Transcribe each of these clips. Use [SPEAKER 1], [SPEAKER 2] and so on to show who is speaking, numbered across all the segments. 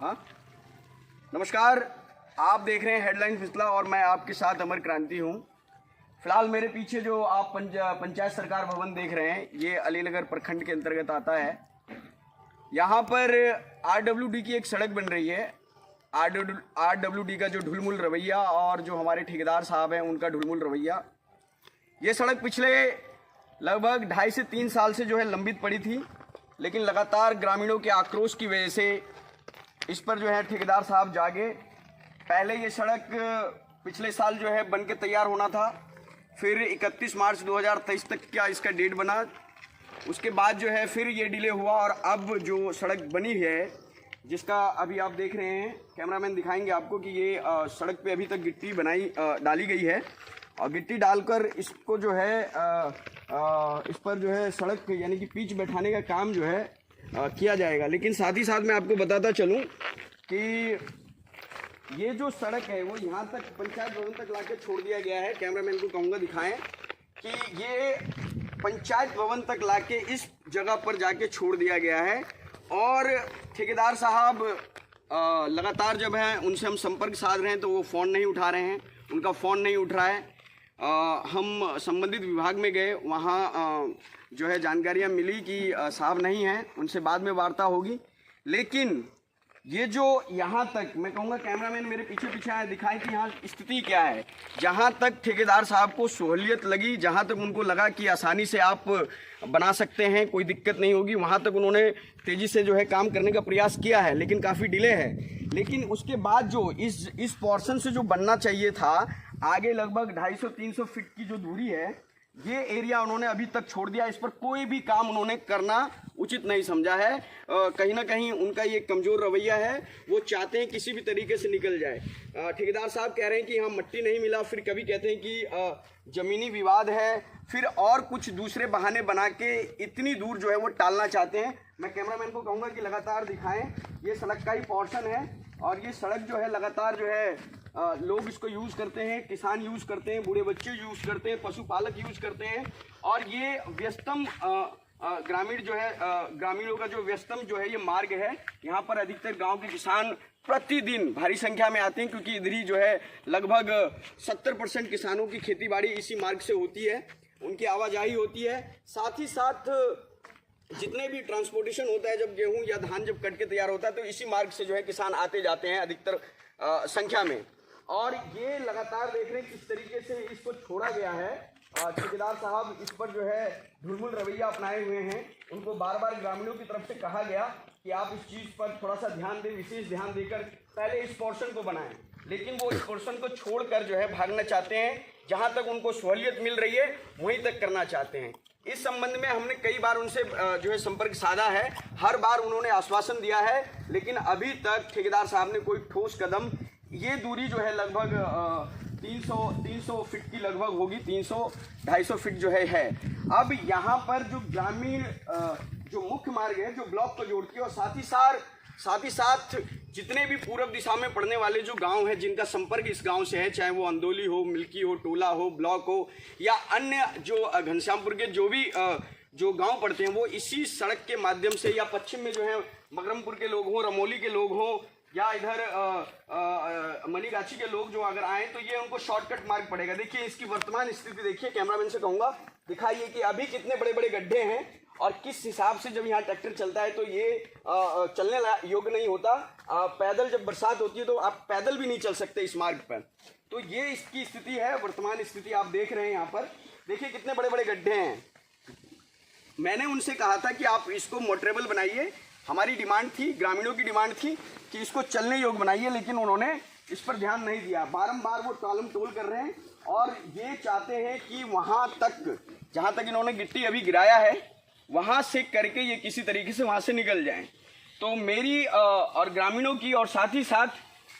[SPEAKER 1] हाँ, नमस्कार। आप देख रहे हैं हेडलाइन फिसला और मैं आपके साथ अमर क्रांति हूँ। फिलहाल मेरे पीछे जो आप पंचायत सरकार भवन देख रहे हैं, ये अलीनगर प्रखंड के अंतर्गत आता है। यहाँ पर आरडब्ल्यूडी की एक सड़क बन रही है। आरडब्ल्यूडी का जो ढुलमुल रवैया और जो हमारे ठेकेदार साहब हैं उनका ढुलमुल रवैया, ये सड़क पिछले लगभग 2.5 से 3 साल से जो है लंबित पड़ी थी, लेकिन लगातार ग्रामीणों के आक्रोश की वजह से इस पर जो है ठेकेदार साहब जागे। पहले ये सड़क पिछले साल जो है बन के तैयार होना था, फिर 31 मार्च 2023 तक का इसका डेट बना। उसके बाद जो है फिर ये डिले हुआ और अब जो सड़क बनी है, जिसका अभी आप देख रहे हैं, कैमरामैन दिखाएंगे आपको कि ये सड़क पे अभी तक गिट्टी डाली गई है और गिट्टी डालकर इसको जो है इस पर जो है सड़क यानी कि पिच बैठाने का काम जो है किया जाएगा। लेकिन साथ ही साथ मैं आपको बताता चलूं कि ये जो सड़क है वो यहाँ तक पंचायत भवन तक लाके छोड़ दिया गया है। कैमरामैन को कहूँगा दिखाएं कि ये पंचायत भवन तक लाके इस जगह पर जाके छोड़ दिया गया है। और ठेकेदार साहब लगातार जब है उनसे हम संपर्क साध रहे हैं तो वो फ़ोन नहीं उठा रहे हैं, उनका फ़ोन नहीं उठ रहा है। हम संबंधित विभाग में गए, वहाँ जो है जानकारियाँ मिली कि साहब नहीं हैं, उनसे बाद में वार्ता होगी। लेकिन ये जो यहाँ तक मैं कहूँगा, कैमरामैन मेरे पीछे पीछे आए, दिखाएं कि यहाँ स्थिति क्या है। जहाँ तक ठेकेदार साहब को सहूलियत लगी, जहाँ तक उनको लगा कि आसानी से आप बना सकते हैं, कोई दिक्कत नहीं होगी, वहाँ तक उन्होंने तेज़ी से जो है काम करने का प्रयास किया है, लेकिन काफ़ी डिले है। लेकिन उसके बाद जो इस पोर्शन से जो बनना चाहिए था, आगे लगभग 250-300 फीट की जो दूरी है, ये एरिया उन्होंने अभी तक छोड़ दिया। इस पर कोई भी काम उन्होंने करना उचित नहीं समझा है। कहीं ना कहीं उनका ये कमज़ोर रवैया है, वो चाहते हैं किसी भी तरीके से निकल जाए। ठेकेदार साहब कह रहे हैं कि हाँ मट्टी नहीं मिला, फिर कभी कहते हैं कि ज़मीनी विवाद है, फिर और कुछ दूसरे बहाने बना के इतनी दूर जो है वो टालना चाहते हैं। मैं कैमरामैन को कहूँगा कि लगातार दिखाएं, ये सड़क का ही पोर्शन है और ये सड़क जो है लगातार जो है लोग इसको यूज़ करते हैं, किसान यूज़ करते हैं, बूढ़े बच्चे यूज़ करते हैं, पशुपालक यूज़ करते हैं। और ये व्यस्तम ग्रामीण जो है ग्रामीणों का जो व्यस्तम जो है ये मार्ग है। यहाँ पर अधिकतर गांव के किसान प्रतिदिन भारी संख्या में आते हैं, क्योंकि इधर ही जो है लगभग 70% किसानों की खेती बाड़ी इसी मार्ग से होती है, उनकी आवाजाही होती है। साथ ही साथ जितने भी ट्रांसपोर्टेशन होता है, जब गेहूँ या धान जब कट के तैयार होता है, तो इसी मार्ग से जो है किसान आते जाते हैं अधिकतर संख्या में। और ये लगातार देख रहे हैं किस तरीके से इसको छोड़ा गया है। ठेकेदार साहब इस पर जो है ढुलमुल रवैया अपनाए हुए हैं। उनको बार बार ग्रामीणों की तरफ से कहा गया कि आप इस चीज़ पर थोड़ा सा ध्यान दें, विशेष ध्यान देकर पहले इस पोर्शन को बनाएं, लेकिन वो इस पोर्शन को छोड़कर जो है भागना चाहते हैं। जहां तक उनको सहूलियत मिल रही है वहीं तक करना चाहते हैं। इस संबंध में हमने कई बार उनसे जो है संपर्क साधा है, हर बार उन्होंने आश्वासन दिया है, लेकिन अभी तक ठेकेदार साहब ने कोई ठोस कदम, ये दूरी जो है लगभग 300 फीट की लगभग होगी, 300-250 फीट जो है। अब यहाँ पर जो ग्रामीण जो मुख्य मार्ग है जो ब्लॉक को जोड़ती है, और साथ ही साथ जितने भी पूर्व दिशा में पड़ने वाले जो गांव हैं जिनका संपर्क इस गांव से है, चाहे वो अंदोली हो, मिल्की हो, टोला हो, ब्लॉक हो, या अन्य जो घनश्यामपुर के जो भी जो गांव पड़ते हैं, वो इसी सड़क के माध्यम से, या पश्चिम में जो है मगरमपुर के लोग हों, रमोली के लोग हों, या इधर मनीगाछी के लोग जो अगर आए तो ये उनको शॉर्टकट मार्ग पड़ेगा। देखिए इसकी वर्तमान स्थिति देखिए, कैमरामैन से कहूँगा दिखाइए कि अभी कितने बड़े बड़े गड्ढे हैं और किस हिसाब से जब यहाँ ट्रैक्टर चलता है तो ये चलने योग्य नहीं होता। पैदल जब बरसात होती है तो आप पैदल भी नहीं चल सकते इस मार्ग पर। तो ये इसकी स्थिति है, वर्तमान स्थिति आप देख रहे हैं। यहाँ पर देखिए कितने बड़े बड़े गड्ढे हैं। मैंने उनसे कहा था कि आप इसको मोटरेबल बनाइए, हमारी डिमांड थी, ग्रामीणों की डिमांड थी कि इसको चलने योग्य बनाइए, लेकिन उन्होंने इस पर ध्यान नहीं दिया। बारंबार वो टालम टोल कर रहे हैं और ये चाहते हैं कि वहाँ तक जहाँ तक इन्होंने गिट्टी अभी गिराया है वहाँ से करके ये किसी तरीके से वहाँ से निकल जाएं। तो मेरी और ग्रामीणों की, और साथ ही साथ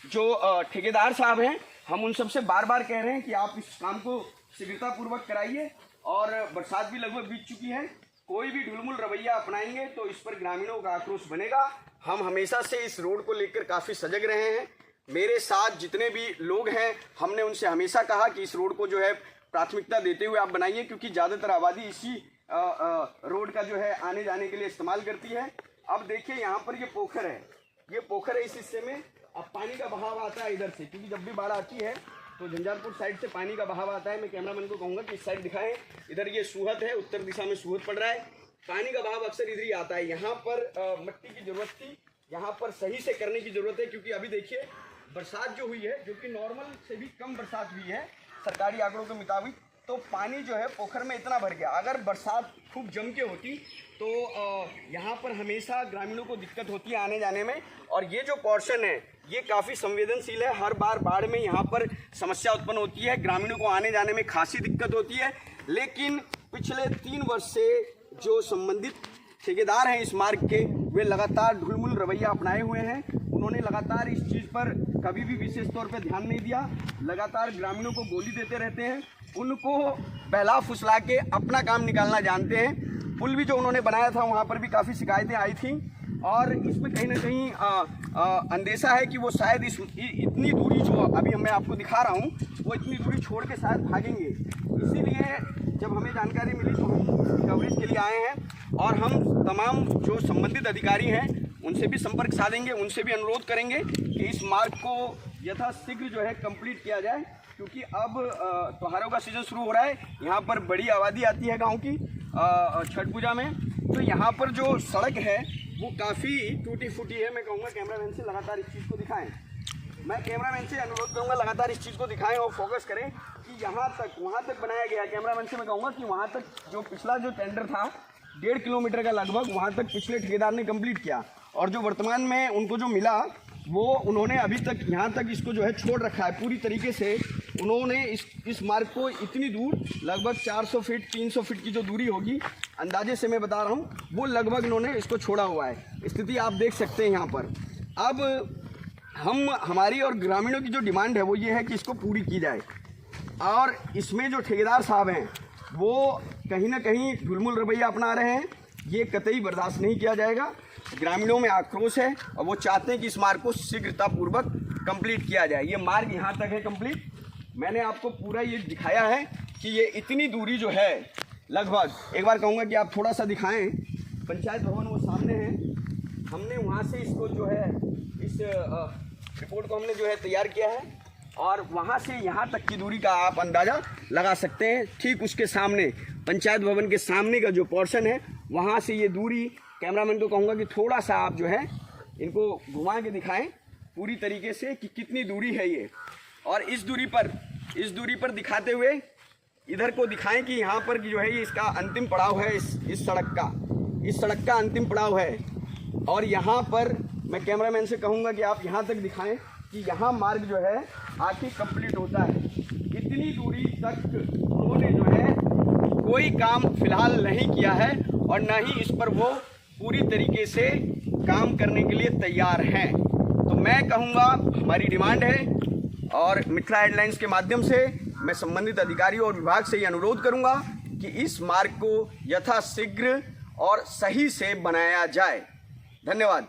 [SPEAKER 1] जो ठेकेदार साहब हैं, हम उन सबसे बार बार कह रहे हैं कि आप इस काम को शीघ्रतापूर्वक कराइए। और बरसात भी लगभग बीत चुकी है, कोई भी ढुलमुल रवैया अपनाएंगे तो इस पर ग्रामीणों का आक्रोश बनेगा। हम हमेशा से इस रोड को लेकर काफ़ी सजग रहे हैं। मेरे साथ जितने भी लोग हैं, हमने उनसे हमेशा कहा कि इस रोड को जो है प्राथमिकता देते हुए आप बनाइए, क्योंकि ज़्यादातर आबादी इसी रोड का जो है आने जाने के लिए इस्तेमाल करती है। अब देखिए यहाँ पर ये पोखर है, ये पोखर है इस हिस्से में। अब पानी का बहाव आता है इधर से, क्योंकि जब भी बाढ़ आती है तो झंझारपुर साइड से पानी का बहाव आता है। मैं कैमरामैन को कहूँगा कि इस साइड दिखाएं। इधर ये सूहत है, उत्तर दिशा में सूहत पड़ रहा है, पानी का बहाव अक्सर इधर ही आता है। यहाँ पर मिट्टी की जरूरत थी, यहाँ पर सही से करने की जरूरत है, क्योंकि अभी देखिए बरसात जो हुई है, जो कि नॉर्मल से भी कम बरसात हुई है सरकारी आंकड़ों के मुताबिक, तो पानी जो है पोखर में इतना भर गया। अगर बरसात खूब जम के होती तो यहाँ पर हमेशा ग्रामीणों को दिक्कत होती है आने जाने में। और ये जो पोर्शन है ये काफ़ी संवेदनशील है, हर बार बाढ़ में यहाँ पर समस्या उत्पन्न होती है, ग्रामीणों को आने जाने में खासी दिक्कत होती है। लेकिन पिछले 3 वर्ष से जो संबंधित ठेकेदार हैं इस मार्ग के, वे लगातार ढुलमुल रवैया अपनाए हुए हैं। उन्होंने लगातार इस चीज़ पर कभी भी विशेष तौर पर ध्यान नहीं दिया, लगातार ग्रामीणों को गोली देते रहते हैं, उनको बहला फुसला के अपना काम निकालना जानते हैं। पुल भी जो उन्होंने बनाया था वहाँ पर भी काफ़ी शिकायतें आई थी, और इसमें कहीं ना कहीं अंदेशा है कि वो शायद इतनी दूरी जो अभी मैं आपको दिखा रहा हूँ, वो इतनी दूरी छोड़ के शायद भागेंगे। इसीलिए जब हमें जानकारी मिली तो हम कवरेज के लिए आए हैं, और हम तमाम जो संबंधित अधिकारी हैं उनसे भी संपर्क साधेंगे, उनसे भी अनुरोध करेंगे कि इस मार्ग को यथाशीघ्र जो है कंप्लीट किया जाए, क्योंकि अब त्योहारों का सीज़न शुरू हो रहा है। यहाँ पर बड़ी आबादी आती है गांव की छठ पूजा में, तो यहाँ पर जो सड़क है वो काफ़ी टूटी फूटी है। मैं कहूँगा कैमरामैन से लगातार इस चीज़ को दिखाएं, मैं कैमरामैन से अनुरोध करूँगा लगातार इस चीज़ को दिखाएं और फोकस करें कि यहाँ तक वहाँ तक बनाया गया। कैमरामैन से मैं कहूँगा कि वहाँ तक जो पिछला जो टेंडर था 1.5 किलोमीटर का लगभग, वहाँ तक पिछले ठेकेदार ने कंप्लीट किया, और जो वर्तमान में उनको जो मिला वो उन्होंने अभी तक यहाँ तक इसको जो है छोड़ रखा है पूरी तरीके से। उन्होंने इस मार्ग को इतनी दूर लगभग 400 फीट 300 फीट की जो दूरी होगी अंदाजे से मैं बता रहा हूँ, वो लगभग इन्होंने इसको छोड़ा हुआ है। स्थिति आप देख सकते हैं यहाँ पर। अब हमारी और ग्रामीणों की जो डिमांड है वो ये है कि इसको पूरी की जाए, और इसमें जो ठेकेदार साहब हैं वो कहीं ना कहीं ढुलमुल रवैया अपना रहे हैं, ये कतई बर्दाश्त नहीं किया जाएगा। ग्रामीणों में आक्रोश है और वो चाहते हैं कि इस मार्ग को शीघ्रतापूर्वक कंप्लीट किया जाए। ये मार्ग यहाँ तक है कंप्लीट, मैंने आपको पूरा ये दिखाया है कि ये इतनी दूरी जो है लगभग, एक बार कहूँगा कि आप थोड़ा सा दिखाएं, पंचायत भवन वो सामने है, हमने वहाँ से इसको जो है इस रिपोर्ट को हमने जो है तैयार किया है, और वहाँ से यहाँ तक की दूरी का आप अंदाज़ा लगा सकते हैं। ठीक उसके सामने पंचायत भवन के सामने का जो पोर्शन है वहाँ से ये दूरी, कैमरामैन को कहूँगा कि थोड़ा सा आप जो है इनको घुमा के दिखाएं पूरी तरीके से कि कितनी दूरी है ये, और इस दूरी पर दिखाते हुए इधर को दिखाएं कि यहाँ पर जो है ये इसका अंतिम पड़ाव है, इस सड़क का अंतिम पड़ाव है। और यहाँ पर मैं कैमरामैन से कहूँगा कि आप यहाँ तक दिखाएं कि यहाँ मार्ग जो है आखिर कंप्लीट होता है। इतनी दूरी तक उन्होंने जो है कोई काम फिलहाल नहीं किया है, और न ही इस पर वो पूरी तरीके से काम करने के लिए तैयार हैं। तो मैं कहूँगा हमारी डिमांड है, और मिथिला हेडलाइंस के माध्यम से मैं संबंधित अधिकारियों और विभाग से ये अनुरोध करूँगा कि इस मार्ग को यथाशीघ्र और सही से बनाया जाए। धन्यवाद।